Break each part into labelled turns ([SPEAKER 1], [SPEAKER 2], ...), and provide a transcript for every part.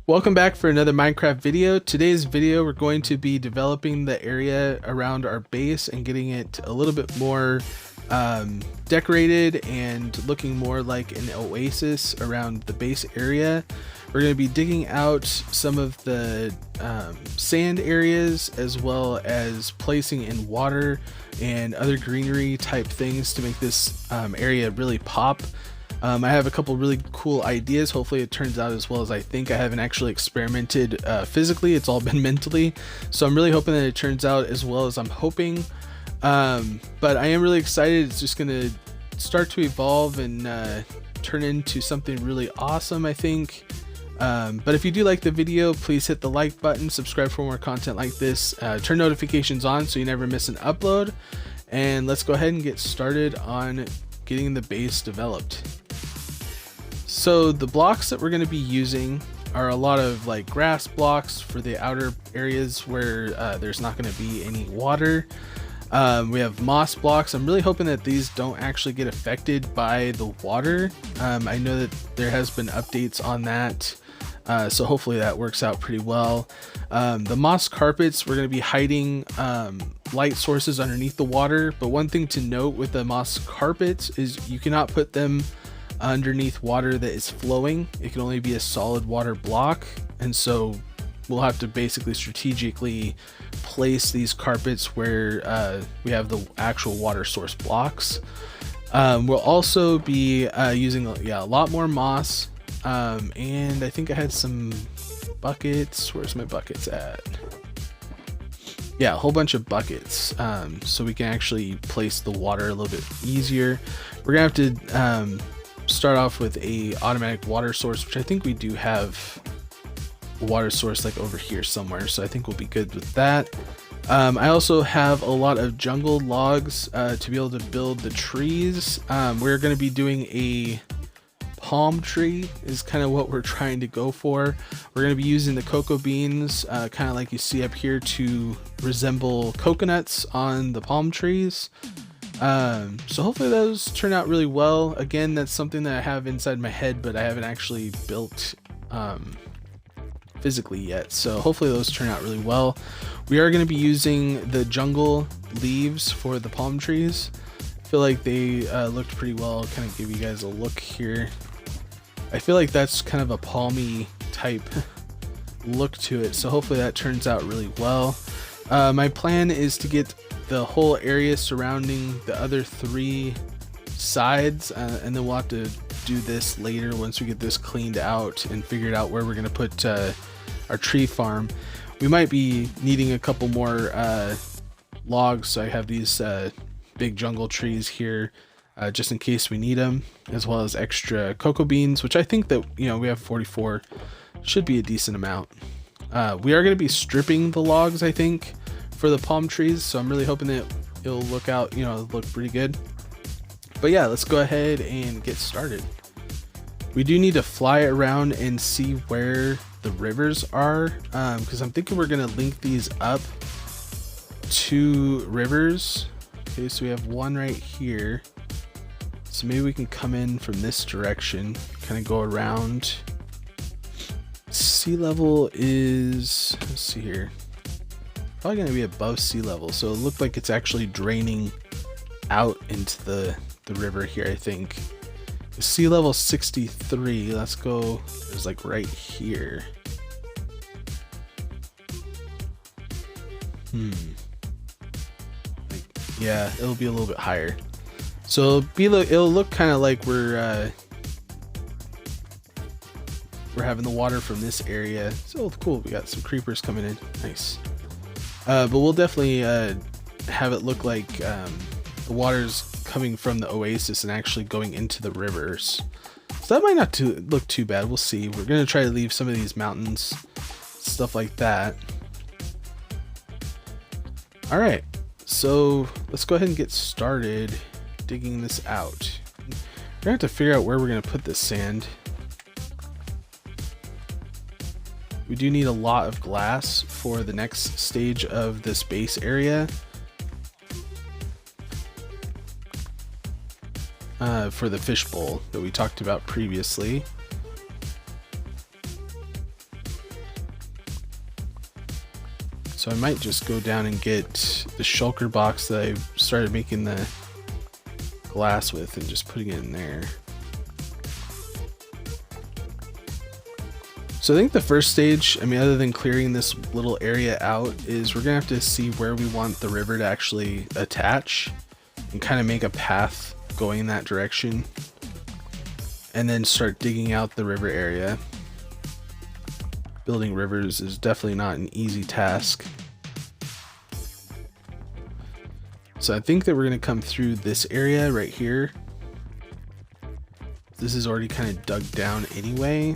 [SPEAKER 1] Welcome back for another Minecraft video. Today's video we're going to be developing the area around our base and getting it a little bit more decorated and looking more like an oasis around the base area. We're going to be digging out some of the sand areas as well as placing in water and other greenery type things to make this area really pop. I have a couple really cool ideas. Hopefully it turns out as well as I think. I haven't actually experimented physically. It's all been mentally. So I'm really hoping that it turns out as well as I'm hoping. But I am really excited. It's just going to start to evolve and turn into something really awesome, I think. But if you do like the video, please hit the like button, subscribe for more content like this, turn notifications on so you never miss an upload. And let's go ahead and get started on getting the base developed. So the blocks that we're going to be using are a lot of like grass blocks for the outer areas where there's not going to be any water. We have moss blocks. I'm really hoping that these don't actually get affected by the water. I know that there has been updates on that, so hopefully that works out pretty well. The moss carpets, we're going to be hiding light sources underneath the water, but one thing to note with the moss carpets is you cannot put them underneath water that is flowing. It can only be a solid water block, and so we'll have to basically strategically place these carpets where we have the actual water source blocks. We'll also be using a lot more moss, and I think I had some buckets. Where's my buckets at? Yeah, a whole bunch of buckets, so we can actually place the water a little bit easier. We're gonna have to start off with a automatic water source, which I think we do have a water source like over here somewhere, so I think we'll be good with that. I also have a lot of jungle logs to be able to build the trees. We're going to be doing a palm tree is kind of what we're trying to go for. We're going to be using the cocoa beans kind of like you see up here to resemble coconuts on the palm trees. So hopefully those turn out really well. Again, that's something that I have inside my head, but I haven't actually built physically yet, so hopefully those turn out really well. We are going to be using the jungle leaves for the palm trees. I feel like they looked pretty well. I'll kind of give you guys a look here. I feel like that's kind of a palmy type look to it, so hopefully that turns out really well. My plan is to get the whole area surrounding the other three sides, and then we'll have to do this later once we get this cleaned out and figured out where we're going to put our tree farm. We might be needing a couple more logs, so I have these big jungle trees here just in case we need them, as well as extra cocoa beans, which I think that, you know, we have 44, should be a decent amount. We are going to be stripping the logs, I think, for the palm trees, so I'm really hoping that it'll look out, you know, look pretty good. But yeah, let's go ahead and get started. We do need to fly around and see where the rivers are, because I'm thinking we're gonna link these up to rivers. Okay, so we have one right here, so maybe we can come in from this direction, kind of go around. Sea level is, let's see here, probably going to be above sea level, so it looked like it's actually draining out into the river here. I think sea level 63. Let's go, it's like right here. Like, yeah, it'll be a little bit higher, so it'll look kind of like we're having the water from this area. So cool, we got some creepers coming in, nice. But we'll definitely have it look like the water's coming from the oasis and actually going into the rivers. So that might not look too bad. We'll see. We're going to try to leave some of these mountains, stuff like that. All right, so let's go ahead and get started digging this out. We're going to have to figure out where we're going to put this sand. We do need a lot of glass for the next stage of this base area. For the fishbowl that we talked about previously. So I might just go down and get the shulker box that I started making the glass with and just putting it in there. So I think the first stage, I mean, other than clearing this little area out, is we're gonna have to see where we want the river to actually attach and kind of make a path going in that direction, and then start digging out the river area. Building rivers is definitely not an easy task. So I think that we're going to come through this area right here. This is already kind of dug down anyway,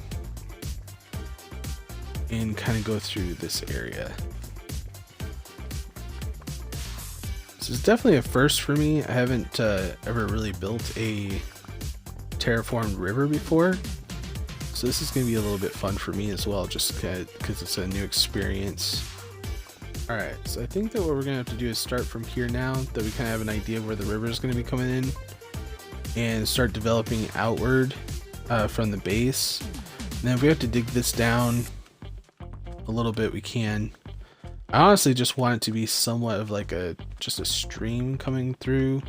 [SPEAKER 1] and kind of go through this area. This is definitely a first for me. I haven't ever really built a terraformed river before. So this is going to be a little bit fun for me as well, just because it's a new experience. Alright, so I think that what we're going to have to do is start from here now that we kind of have an idea of where the river is going to be coming in, and start developing outward from the base. And then if we have to dig this down a little bit, we can. I honestly just want it to be somewhat of like just a stream coming through.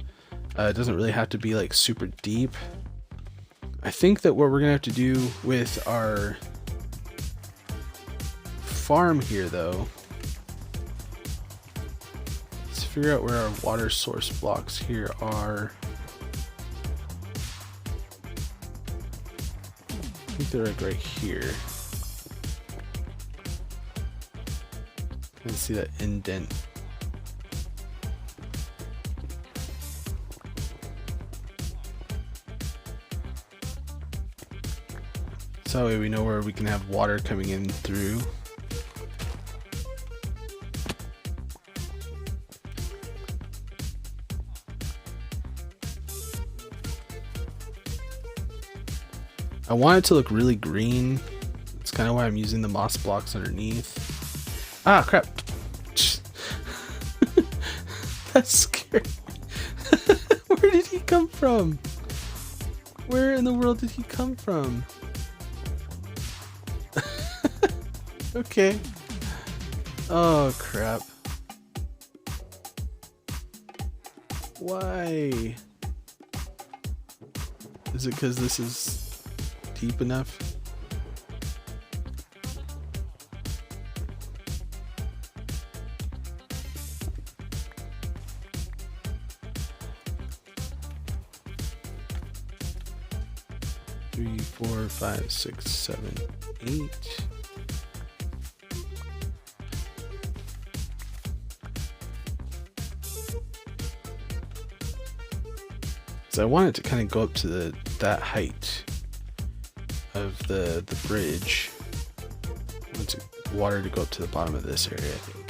[SPEAKER 1] It doesn't really have to be like super deep. I think that what we're gonna have to do with our farm here, though, let's figure out where our water source blocks here are. I think they're like right here. You can see that indent. So that way we know where we can have water coming in through. I want it to look really green. That's kind of why I'm using the moss blocks underneath. Ah, crap. That's scary. Where did he come from? Where in the world did he come from? Okay. Oh crap. Why? Is it because this is deep enough? Three, 4, 5, 6, 7, 8. So I want it to kind of go up to that height of the bridge. I want water to go up to the bottom of this area, I think.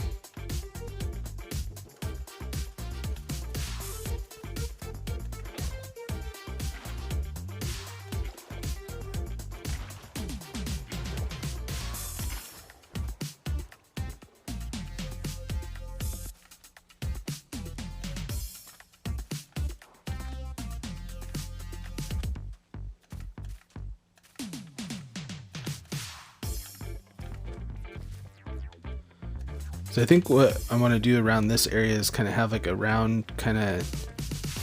[SPEAKER 1] So I think what I want to do around this area is kind of have like a round kind of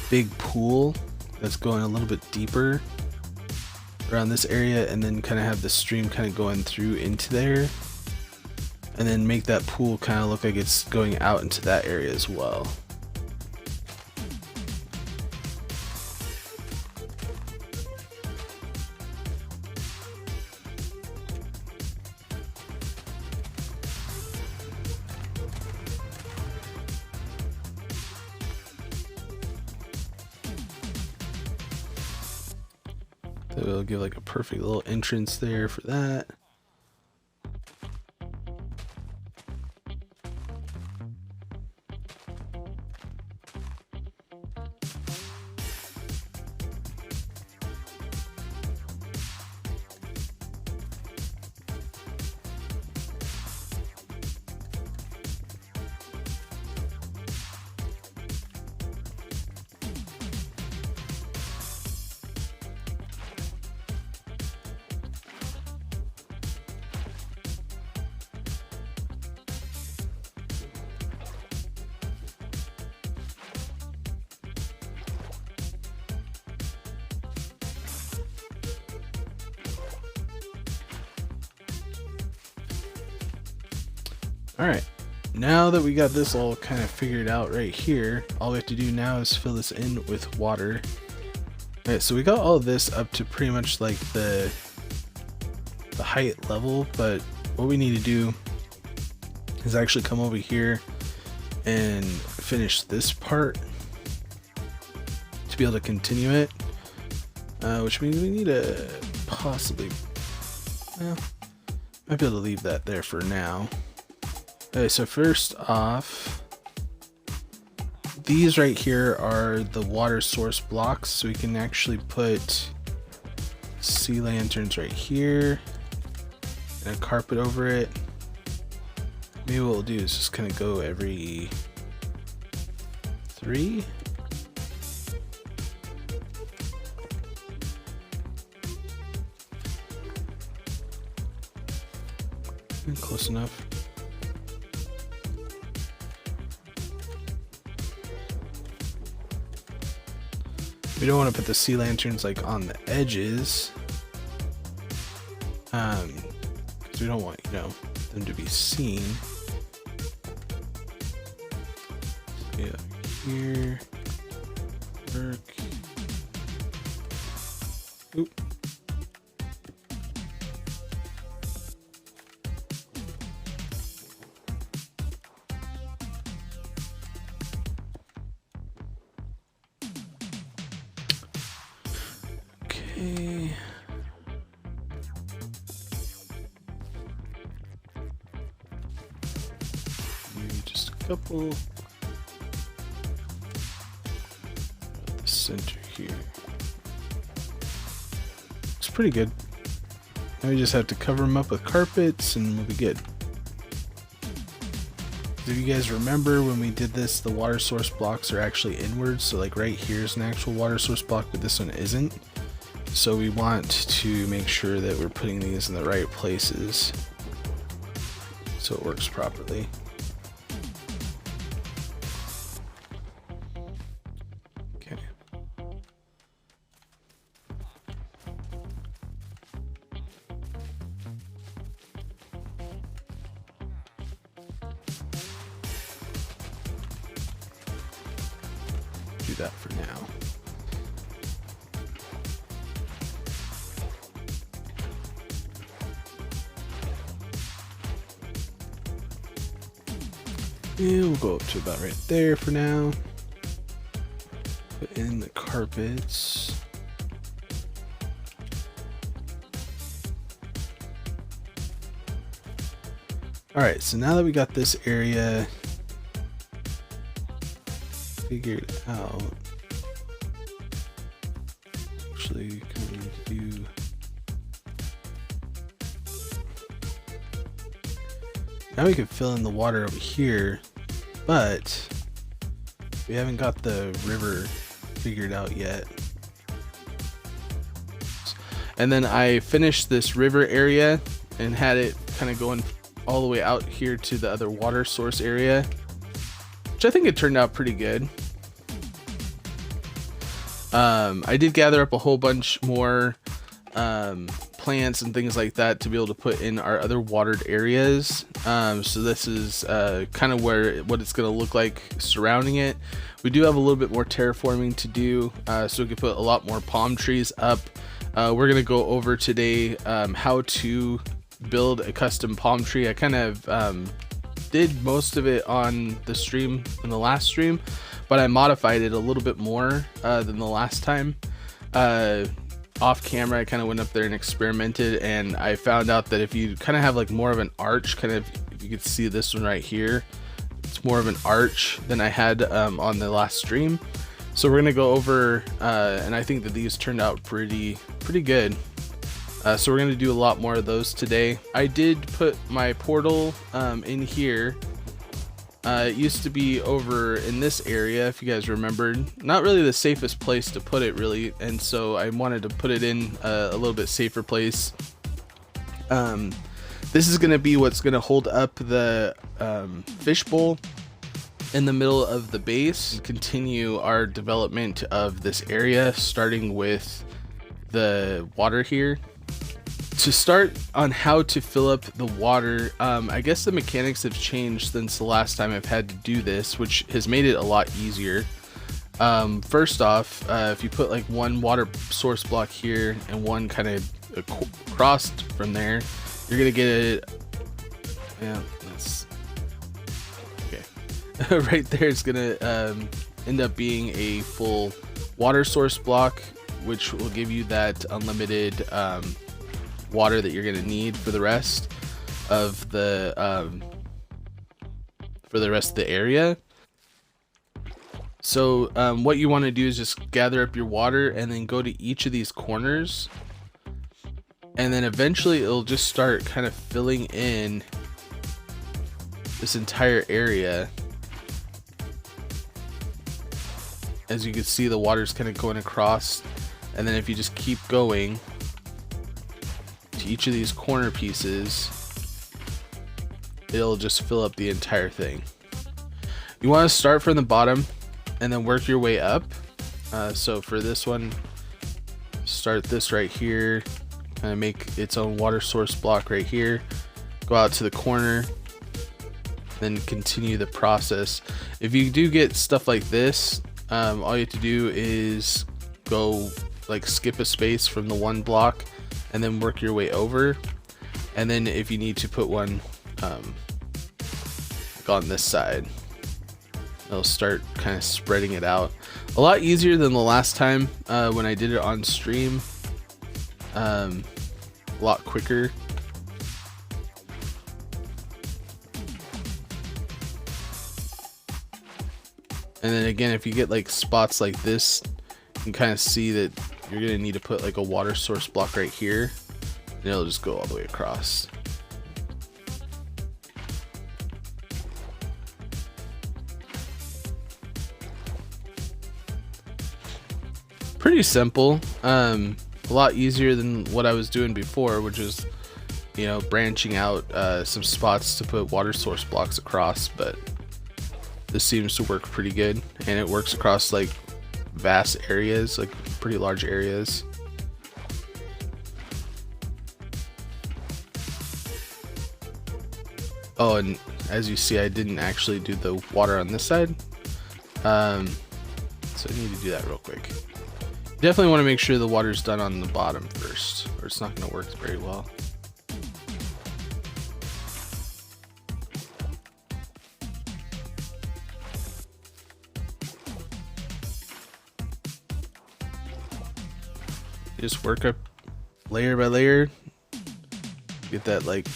[SPEAKER 1] big pool that's going a little bit deeper around this area, and then kind of have the stream kind of going through into there, and then make that pool kind of look like it's going out into that area as well. So it'll give like a perfect little entrance there for that. All right, now that we got this all kind of figured out right here, all we have to do now is fill this in with water. All right, so we got all of this up to pretty much like the height level, but what we need to do is actually come over here and finish this part to be able to continue it, which means we need to possibly, well, might be able to leave that there for now. Okay, so first off, these right here are the water source blocks, so we can actually put sea lanterns right here and a carpet over it. Maybe what we'll do is just kind of go every 3. Close enough. We don't want to put the sea lanterns like on the edges, because we don't want, you know, them to be seen. So yeah, here, work. Oop. Okay. Maybe just a couple. At the center here. It's pretty good. Now we just have to cover them up with carpets and we'll be good. If you guys remember when we did this, the water source blocks are actually inwards. So like right here is an actual water source block, but this one isn't. So we want to make sure that we're putting these in the right places so it works properly. Okay. Do that for now. And we'll go up to about right there for now. Put in the carpets. Alright, so now that we got this area figured out, actually kind of do. Now we can fill in the water over here, but we haven't got the river figured out yet. And then I finished this river area and had it kind of going all the way out here to the other water source area, which I think it turned out pretty good. I did gather up a whole bunch more plants and things like that to be able to put in our other watered areas. So this is kind of what it's going to look like surrounding it. We do have a little bit more terraforming to do, so we can put a lot more palm trees up. We're going to go over today how to build a custom palm tree. I kind of did most of it on the stream, in the last stream, but I modified it a little bit more than the last time. Off camera, I kind of went up there and experimented, and I found out that if you kind of have like more of an arch, kind of, if you could see this one right here, it's more of an arch than I had on the last stream. So we're gonna go over, and I think that these turned out pretty good. So we're gonna do a lot more of those today. I did put my portal in here. It used to be over in this area, if you guys remembered. Not really the safest place to put it, really, and so I wanted to put it in a little bit safer place. This is going to be what's going to hold up the fishbowl in the middle of the base and continue our development of this area, starting with the water here. to start on how to fill up the water, I guess the mechanics have changed since the last time I've had to do this, which has made it a lot easier. First off, if you put like one water source block here and one kind of crossed from there, you're gonna get it. Yeah, that's okay. Right there, it's gonna end up being a full water source block, which will give you that unlimited water that you're gonna need for the rest of the area. So what you want to do is just gather up your water and then go to each of these corners, and then eventually it'll just start kind of filling in this entire area. As you can see, the water's kind of going across, and then if you just keep going to each of these corner pieces, it'll just fill up the entire thing. You want to start from the bottom and then work your way up. So for this one, start this right here, kind of make its own water source block right here, go out to the corner, then continue the process. If you do get stuff like this, all you have to do is go like skip a space from the one block and then work your way over. And then if you need to put one like on this side, it'll start kind of spreading it out. A lot easier than the last time when I did it on stream. A lot quicker. And then again, if you get like spots like this, you can kind of see that you're gonna need to put like a water source block right here, and it'll just go all the way across. Pretty simple. A lot easier than what I was doing before, which is, you know, branching out some spots to put water source blocks across, but this seems to work pretty good, and it works across like vast areas, like pretty large areas. Oh, and as you see, I didn't actually do the water on this side, so I need to do that real quick. Definitely want to make sure the water's done on the bottom first, or it's not going to work very well. Just work up layer by layer, get that like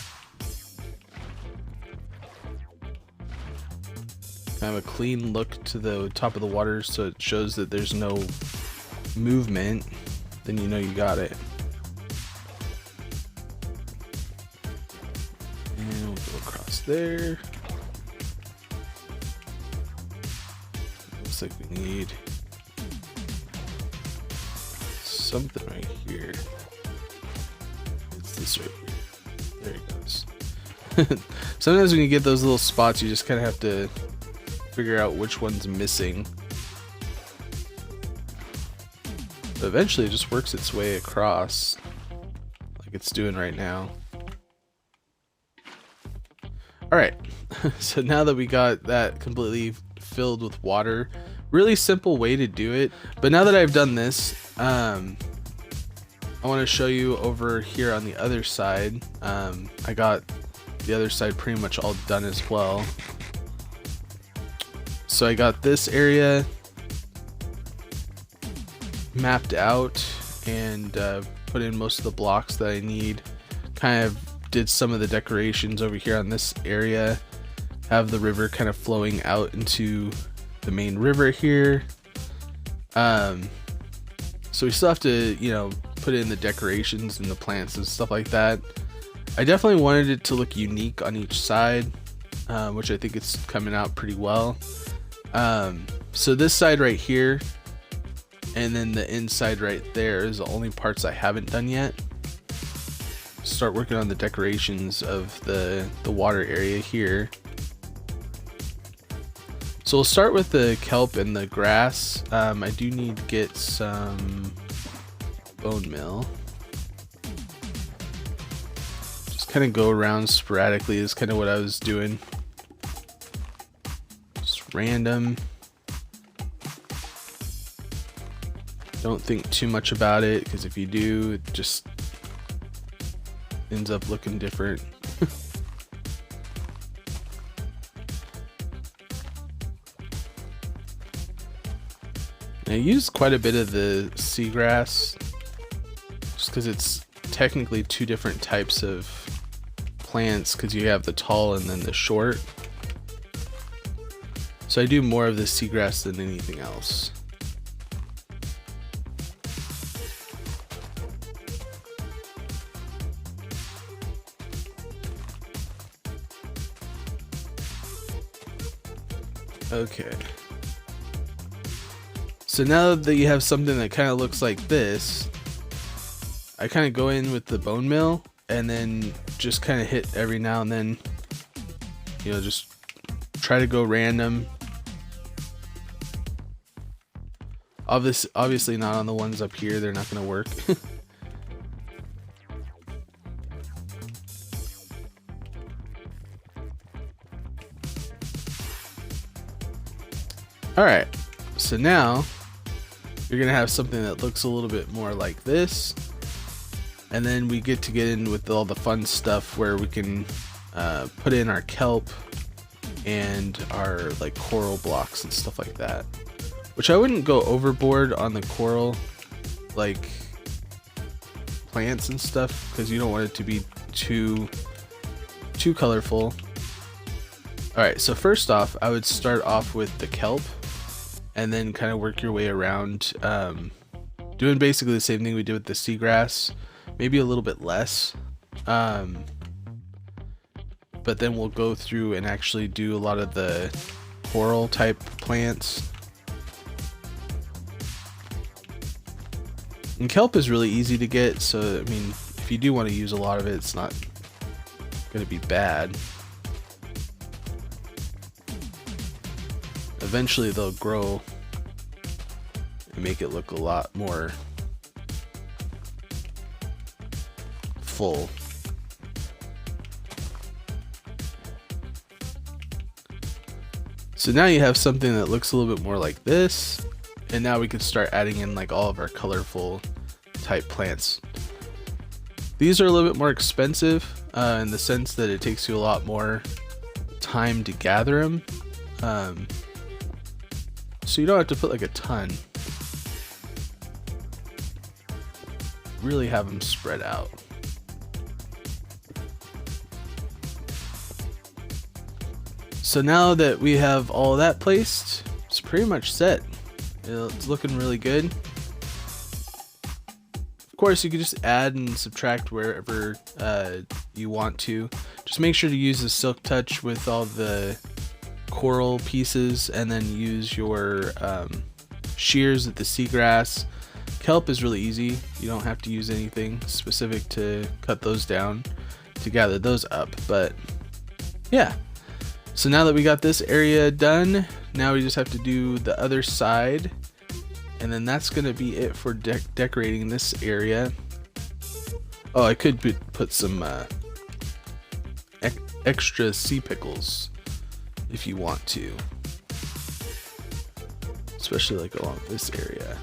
[SPEAKER 1] kind of a clean look to the top of the water, so it shows that there's no movement. Then you know you got it. And we'll go across there. Looks like we need something right here. It's this right here. There it goes. Sometimes when you get those little spots, you just kind of have to figure out which one's missing. But eventually it just works its way across like it's doing right now. Alright, so now that we got that completely filled with water, really simple way to do it. But now that I've done this, I want to show you over here on the other side. I got the other side pretty much all done as well. So I got this area mapped out and put in most of the blocks that I need. Kind of did some of the decorations over here on this area. Have the river kind of flowing out into the main river here. So we still have to, you know, put in the decorations and the plants and stuff like that. I definitely wanted it to look unique on each side, which I think it's coming out pretty well. So this side right here, and then the inside right there is the only parts I haven't done yet. Start working on the decorations of the water area here. So we'll start with the kelp and the grass. I do need to get some bone meal. kind of go around sporadically is kind of what I was doing. Just random. Don't think too much about it, because if you do, it just ends up looking different. I use quite a bit of the seagrass just because it's technically two different types of plants, because you have the tall and then the short. So I do more of the seagrass than anything else. Okay. So now that you have something that kind of looks like this, I kind of go in with the bone mill and then just kind of hit every now and then, you know, just try to go random. Obviously not on the ones up here, they're not going to work. Alright, so now you're gonna have something that looks a little bit more like this, and then we get in with all the fun stuff where we can put in our kelp and our like coral blocks and stuff like that, which I wouldn't go overboard on the coral like plants and stuff, because you don't want it to be too colorful. Alright, so first off, I would start off with the kelp and then kind of work your way around, doing basically the same thing we did with the seagrass, maybe a little bit less, but then we'll go through and actually do a lot of the coral type plants. And kelp is really easy to get, so I mean, if you do want to use a lot of it, it's not going to be bad. Eventually they'll grow and make it look a lot more full. So now you have something that looks a little bit more like this, and now we can start adding in like all of our colorful type plants. These are a little bit more expensive in the sense that it takes you a lot more time to gather them. So you don't have to put like a ton. Really have them spread out. So now that we have all that placed, it's pretty much set. It's looking really good. Of course, you can just add and subtract wherever you want to. Just make sure to use the silk touch with all the coral pieces, and then use your shears with the seagrass. Kelp is really easy. You don't have to use anything specific to cut those down to gather those up, but yeah. So now that we got this area done, now we just have to do the other side, and then that's gonna be it for decorating this area. Oh, I could put some extra sea pickles if you want to, especially like along this area.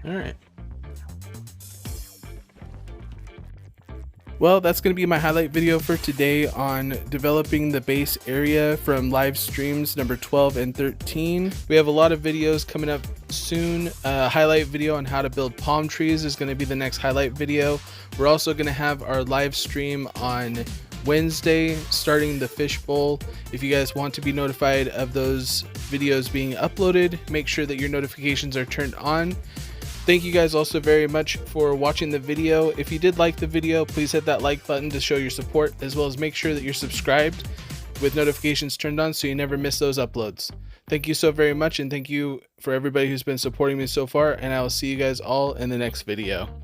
[SPEAKER 1] All right. Well, that's going to be my highlight video for today on developing the base area from live streams number 12 and 13. We have a lot of videos coming up soon. Highlight video on how to build palm trees is going to be the next highlight video. We're also going to have our live stream on Wednesday starting the fishbowl. If you guys want to be notified of those videos being uploaded, make sure that your notifications are turned on. Thank you guys also very much for watching the video. If you did like the video, please hit that like button to show your support, as well as make sure that you're subscribed with notifications turned on so you never miss those uploads. Thank you so very much, and thank you for everybody who's been supporting me so far, and I will see you guys all in the next video.